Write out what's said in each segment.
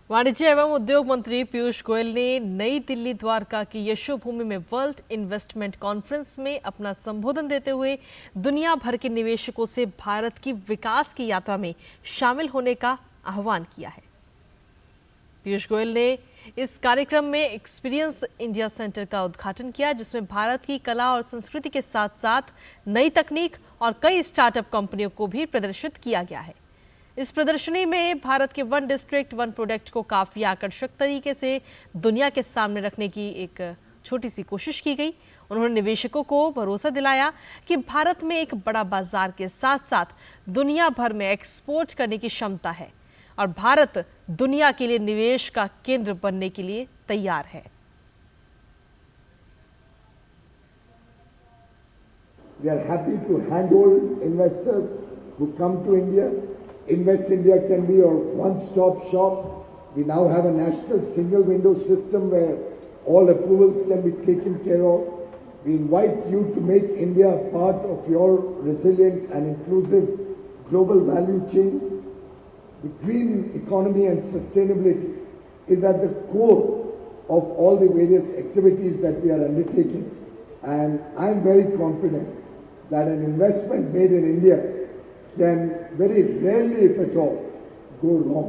वाणिज्य एवं उद्योग मंत्री पीयूष गोयल ने नई दिल्ली द्वारका की यशोभूमि में वर्ल्ड इन्वेस्टमेंट कॉन्फ्रेंस में अपना संबोधन देते हुए दुनिया भर के निवेशकों से भारत की विकास की यात्रा में शामिल होने का आह्वान किया है। पीयूष गोयल ने इस कार्यक्रम में एक्सपीरियंस इंडिया सेंटर का उद्घाटन किया, जिसमें भारत की कला और संस्कृति के साथ साथ नई तकनीक और कई स्टार्टअप कंपनियों को भी प्रदर्शित किया गया है। इस प्रदर्शनी में भारत के वन डिस्ट्रिक्ट वन प्रोडक्ट को काफी आकर्षक तरीके से दुनिया के सामने रखने की एक छोटी सी कोशिश की गई। उन्होंने निवेशकों को भरोसा दिलाया कि भारत में एक बड़ा बाजार के साथ साथ दुनिया भर में एक्सपोर्ट करने की क्षमता है और भारत दुनिया के लिए निवेश का केंद्र बनने के लिए तैयार है। We are happy to handhold investors who come to India. Invest India can be your one-stop shop. We now have a national single window system where all approvals can be taken care of. We invite you to make India part of your resilient and inclusive global value chains. The green economy and sustainability is at the core of all the various activities that we are undertaking. And I'm very confident that an investment made in India can very rarely, if at all, go wrong.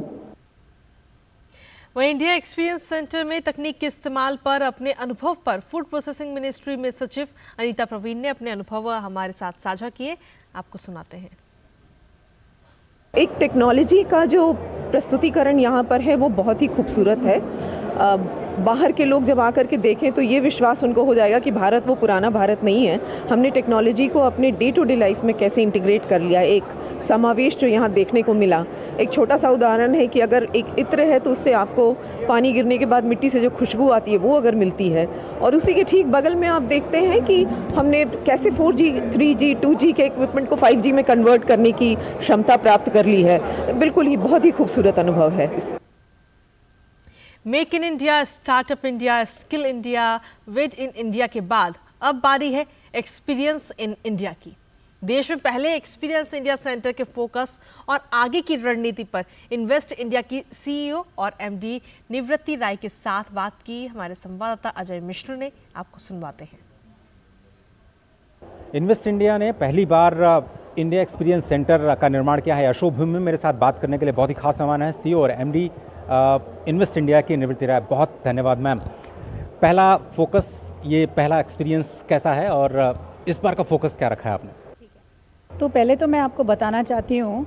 वहीं India experience centre में तकनीक के इस्तेमाल पर अपने अनुभव पर food processing ministry में सचिव अनीता प्रवीण ने अपने अनुभव हमारे साथ साझा किए। आपको सुनाते हैं। एक टेक्नोलॉजी का जो प्रस्तुतिकरण यहाँ पर है वो बहुत ही खूबसूरत है। बाहर के लोग जब आकर के देखें तो ये विश्वास उनको हो जाएगा कि भारत वो पुराना भारत नहीं है। हमने टेक्नोलॉजी को अपने डे टू डे लाइफ में कैसे इंटीग्रेट कर लिया। एक समावेश जो यहाँ देखने को मिला, एक छोटा सा उदाहरण है कि अगर एक इत्र है तो उससे आपको पानी गिरने के बाद मिट्टी से जो खुशबू आती है वो अगर मिलती है, और उसी के ठीक बगल में आप देखते हैं कि हमने कैसे 4G, 3G, 2G के इक्विपमेंट को 5G में कन्वर्ट करने की क्षमता प्राप्त कर ली है। बिल्कुल ही बहुत ही खूबसूरत अनुभव है। Make in India, startup India, skill India, wed in India के बाद अब बारी है एक्सपीरियंस इन इंडिया की। देश में पहले एक्सपीरियंस इंडिया सेंटर के फोकस और आगे की रणनीति पर इन्वेस्ट इंडिया की सीईओ और एमडी निवृत्ति राय के साथ बात की हमारे संवाददाता अजय मिश्र ने। आपको सुनवाते हैं। इन्वेस्ट इंडिया ने पहली बार इंडिया एक्सपीरियंस सेंटर का निर्माण किया है। यशोभूमि में मेरे साथ बात करने के लिए बहुत ही खास मेहमान है सीईओ और एमडी इन्वेस्ट इंडिया की निवृत्ति राय। बहुत धन्यवाद मैम। पहला फोकस, ये पहला एक्सपीरियंस कैसा है और इस बार का फोकस क्या रखा है आपने? तो पहले तो मैं आपको बताना चाहती हूँ,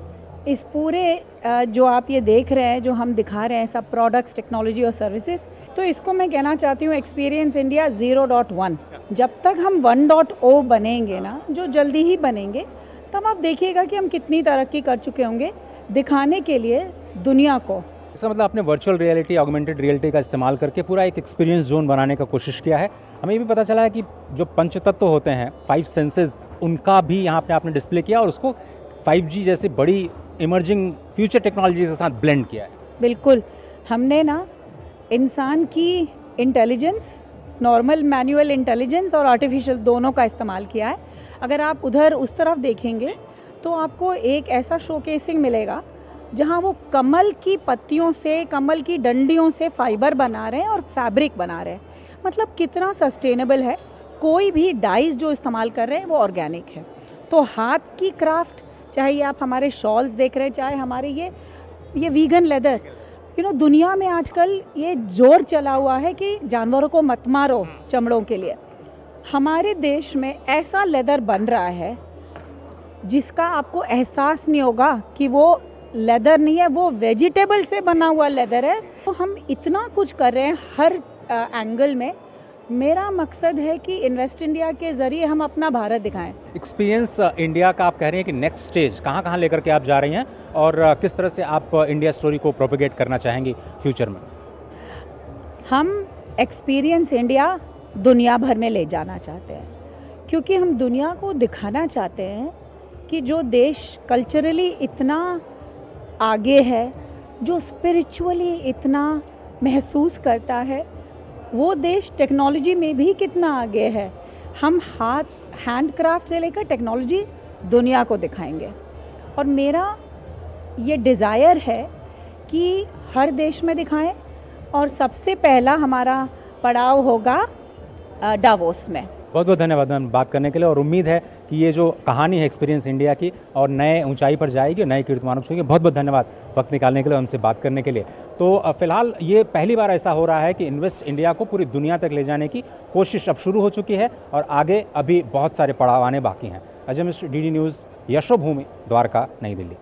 इस पूरे जो आप ये देख रहे हैं, जो हम दिखा रहे हैं सब प्रोडक्ट्स, टेक्नोलॉजी और सर्विसेज, तो इसको मैं कहना चाहती हूँ एक्सपीरियंस इंडिया 0.1। जब तक हम 1.0 बनेंगे ना, जो जल्दी ही बनेंगे, तब आप देखिएगा कि हम कितनी तरक्की कर चुके होंगे दिखाने के लिए दुनिया को। इसका मतलब आपने वर्चुअल रियलिटी, ऑगमेंटेड रियलिटी का इस्तेमाल करके पूरा एक एक्सपीरियंस जोन बनाने का कोशिश किया है। हमें ये भी पता चला है कि जो पंच तत्व होते हैं, 5 सेंसेस, उनका भी यहाँ पे आपने डिस्प्ले किया और उसको 5G जैसे बड़ी इमर्जिंग फ्यूचर टेक्नोलॉजी के साथ ब्लेंड किया है। बिल्कुल, हमने ना इंसान की इंटेलिजेंस, नॉर्मल मैनुअल इंटेलिजेंस और आर्टिफिशियल दोनों का इस्तेमाल किया है। अगर आप उधर उस तरफ देखेंगे तो आपको एक ऐसा शोकेसिंग मिलेगा जहाँ वो कमल की पत्तियों से, कमल की डंडियों से फाइबर बना रहे हैं और फैब्रिक बना रहे हैं। मतलब कितना सस्टेनेबल है। कोई भी डाइज जो इस्तेमाल कर रहे हैं वो ऑर्गेनिक है। तो हाथ की क्राफ्ट, चाहे ये आप हमारे शॉल्स देख रहे हैं, चाहे हमारे ये वीगन लेदर, दुनिया में आजकल ये जोर चला हुआ है कि जानवरों को मत मारो चमड़ों के लिए। हमारे देश में ऐसा लेदर बन रहा है जिसका आपको एहसास नहीं होगा कि वो लेदर नहीं है, वो वेजिटेबल से बना हुआ लेदर है। तो हम इतना कुछ कर रहे हैं हर एंगल में। मेरा मकसद है कि इन्वेस्ट इंडिया के ज़रिए हम अपना भारत दिखाएं। एक्सपीरियंस इंडिया का आप कह रहे हैं कि नेक्स्ट स्टेज कहाँ लेकर के आप जा रही हैं और किस तरह से आप इंडिया स्टोरी को प्रोपेगेट करना चाहेंगी फ्यूचर में? हम एक्सपीरियंस इंडिया दुनिया भर में ले जाना चाहते हैं, क्योंकि हम दुनिया को दिखाना चाहते हैं कि जो देश कल्चरली इतना आगे है, जो स्पिरिचुअली इतना महसूस करता है, वो देश टेक्नोलॉजी में भी कितना आगे है। हम हैंडक्राफ्ट से लेकर टेक्नोलॉजी दुनिया को दिखाएंगे। और मेरा ये डिज़ायर है कि हर देश में दिखाएं और सबसे पहला हमारा पड़ाव होगा डावोस में। बहुत बहुत धन्यवाद मैम बात करने के लिए, और उम्मीद है कि ये जो कहानी है एक्सपीरियंस इंडिया की और नए ऊंचाई पर जाएगी, नए कीर्तिमानों को छूएगी। बहुत बहुत धन्यवाद वक्त निकालने के लिए, हमसे बात करने के लिए। तो फिलहाल ये पहली बार ऐसा हो रहा है कि इन्वेस्ट इंडिया को पूरी दुनिया तक ले जाने की कोशिश अब शुरू हो चुकी है और आगे अभी बहुत सारे पड़ाव आने बाकी हैं। अजय मिश्र, DD न्यूज़, यशोभूमि, द्वारका, नई दिल्ली।